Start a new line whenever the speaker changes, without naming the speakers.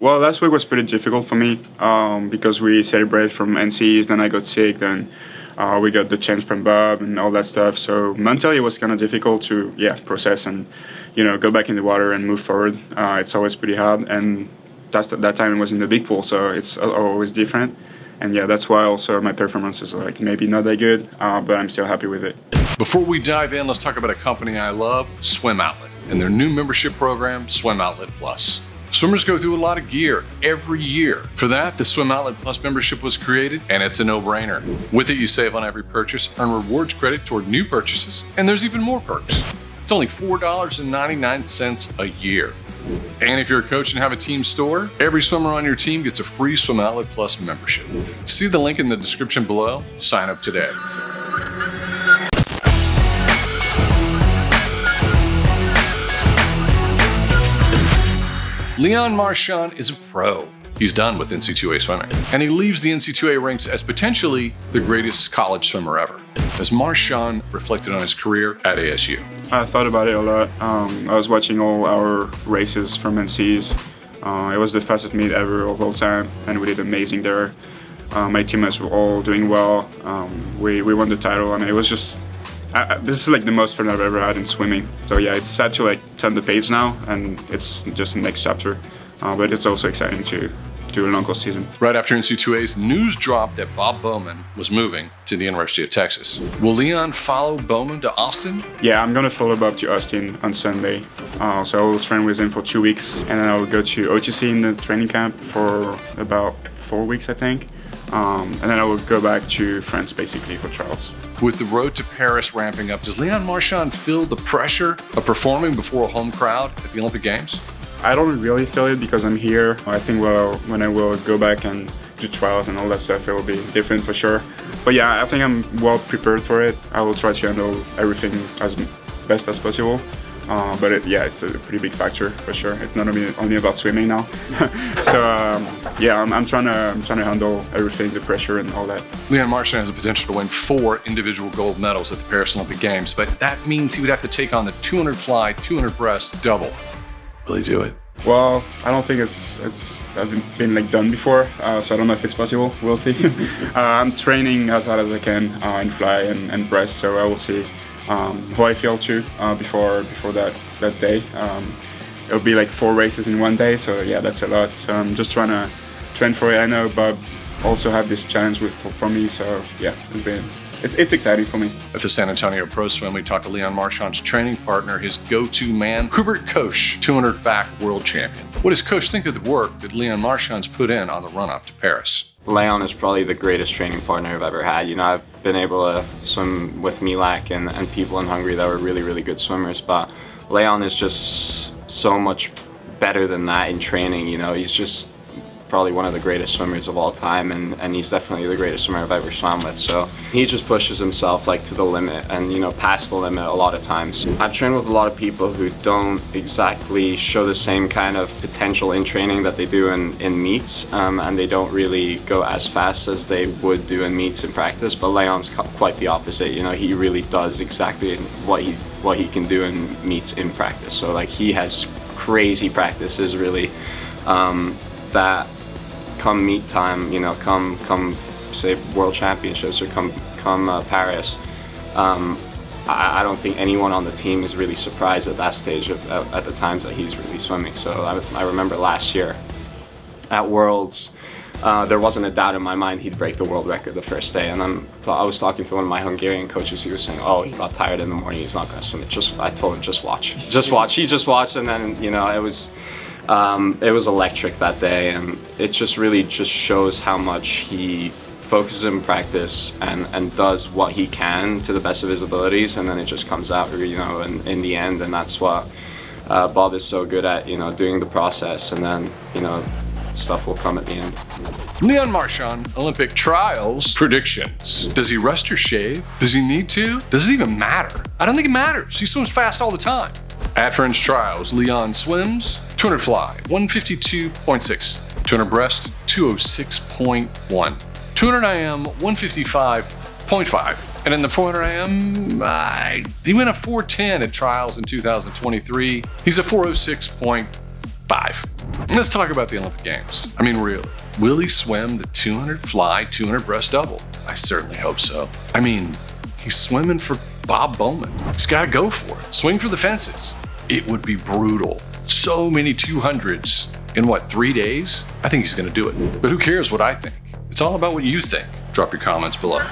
Well, last week was pretty difficult for me because we celebrated from NCs, then I got sick, then we got the change from Bob and all that stuff. So mentally it was kind of difficult to process and go back in the water and move forward. It's always pretty hard, and that time it was in the big pool, so it's always different. And that's why also my performance is like maybe not that good, but I'm still happy with it.
Before we dive in, let's talk about a company I love, Swim Outlet, and their new membership program, Swim Outlet Plus. Swimmers go through a lot of gear every year. For that, the Swim Outlet Plus membership was created, and it's a no-brainer. With it, you save on every purchase, earn rewards credit toward new purchases, and there's even more perks. It's only $4.99 a year. And if you're a coach and have a team store, every swimmer on your team gets a free Swim Outlet Plus membership. See the link in the description below. Sign up today. Leon Marchand is a pro. He's done with NCAA swimming, and he leaves the NCAA ranks as potentially the greatest college swimmer ever, as Marchand reflected on his career at ASU.
I thought about it a lot. I was watching all our races from NCs. It was the fastest meet ever of all time, and we did amazing there. My teammates were all doing well. We won the title. I mean, it was just this is like the most fun I've ever had in swimming. So it's sad to turn the page now, and it's just the next chapter. But it's also exciting to do a longer season.
Right after NC2A's, news dropped that Bob Bowman was moving to the University of Texas. Will Leon follow Bowman to Austin?
Yeah, I'm gonna follow Bob to Austin on Sunday. So I will train with him for 2 weeks, and then I will go to OTC in the training camp for about 4 weeks, I think. And then I will go back to France basically for trials.
With the road to Paris ramping up, does Leon Marchand feel the pressure of performing before a home crowd at the Olympic Games?
I don't really feel it because I'm here. I think when I will go back and do trials and all that stuff, it will be different for sure. But I think I'm well prepared for it. I will try to handle everything as best as possible. But it's a pretty big factor for sure. It's not only about swimming now. So I'm trying to handle everything, the pressure and all that.
Leon Marchand has the potential to win 4 individual gold medals at the Paris Olympic Games, but that means he would have to take on the 200 fly, 200 breast double. Will he do it?
Well, I don't think it's been done before, so I don't know if it's possible. We'll see. I'm training as hard as I can in fly and breast, so I will see how I feel too before that day. It'll be 4 races in one day, so that's a lot. So I'm just trying to train for it. I know Bob also had this challenge for me, so it's exciting for me.
At the San Antonio Pro Swim, we talked to Leon Marchand's training partner, his go-to man, Hubert Koch, 200 back world champion. What does Koch think of the work that Leon Marchand's put in on the run-up to Paris?
Leon is probably the greatest training partner I've ever had. I've been able to swim with Milak and people in Hungary that were really, really good swimmers, but Leon is just so much better than that in training. He's just probably one of the greatest swimmers of all time, and he's definitely the greatest swimmer I've ever swam with. So he just pushes himself to the limit and past the limit a lot of times. I've trained with a lot of people who don't exactly show the same kind of potential in training that they do in meets, and they don't really go as fast as they would do in meets in practice. But Leon's quite the opposite. He really does exactly what he can do in meets in practice. So he has crazy practices really that come meet time, come say World Championships or come Paris, I don't think anyone on the team is really surprised at that stage at the times that he's really swimming. So I remember last year at Worlds, there wasn't a doubt in my mind he'd break the world record the first day. And I was talking to one of my Hungarian coaches. He was saying, "Oh, he got tired in the morning. He's not going to swim." I told him, just watch. He just watched, and then it was electric that day, and it just really shows how much he focuses in practice and does what he can to the best of his abilities, and then it just comes out, in the end. And that's what Bob is so good at, doing the process, and then, stuff will come at the end.
Leon Marchand, Olympic trials predictions. Does he rest or shave? Does he need to? Does it even matter? I don't think it matters. He swims fast all the time. At French trials, Leon swims 200 fly, 152.6, 200 breast, 206.1, 200 IM, 155.5, and in the 400 IM, he went a 410 at trials in 2023. He's a 406.8 5. Let's talk about the Olympic Games. I mean, really, will he swim the 200 fly, 200 breast double? I certainly hope so. I mean, he's swimming for Bob Bowman. He's got to go for it. Swing for the fences. It would be brutal. So many 200s in 3 days? I think he's going to do it. But who cares what I think? It's all about what you think. Drop your comments below.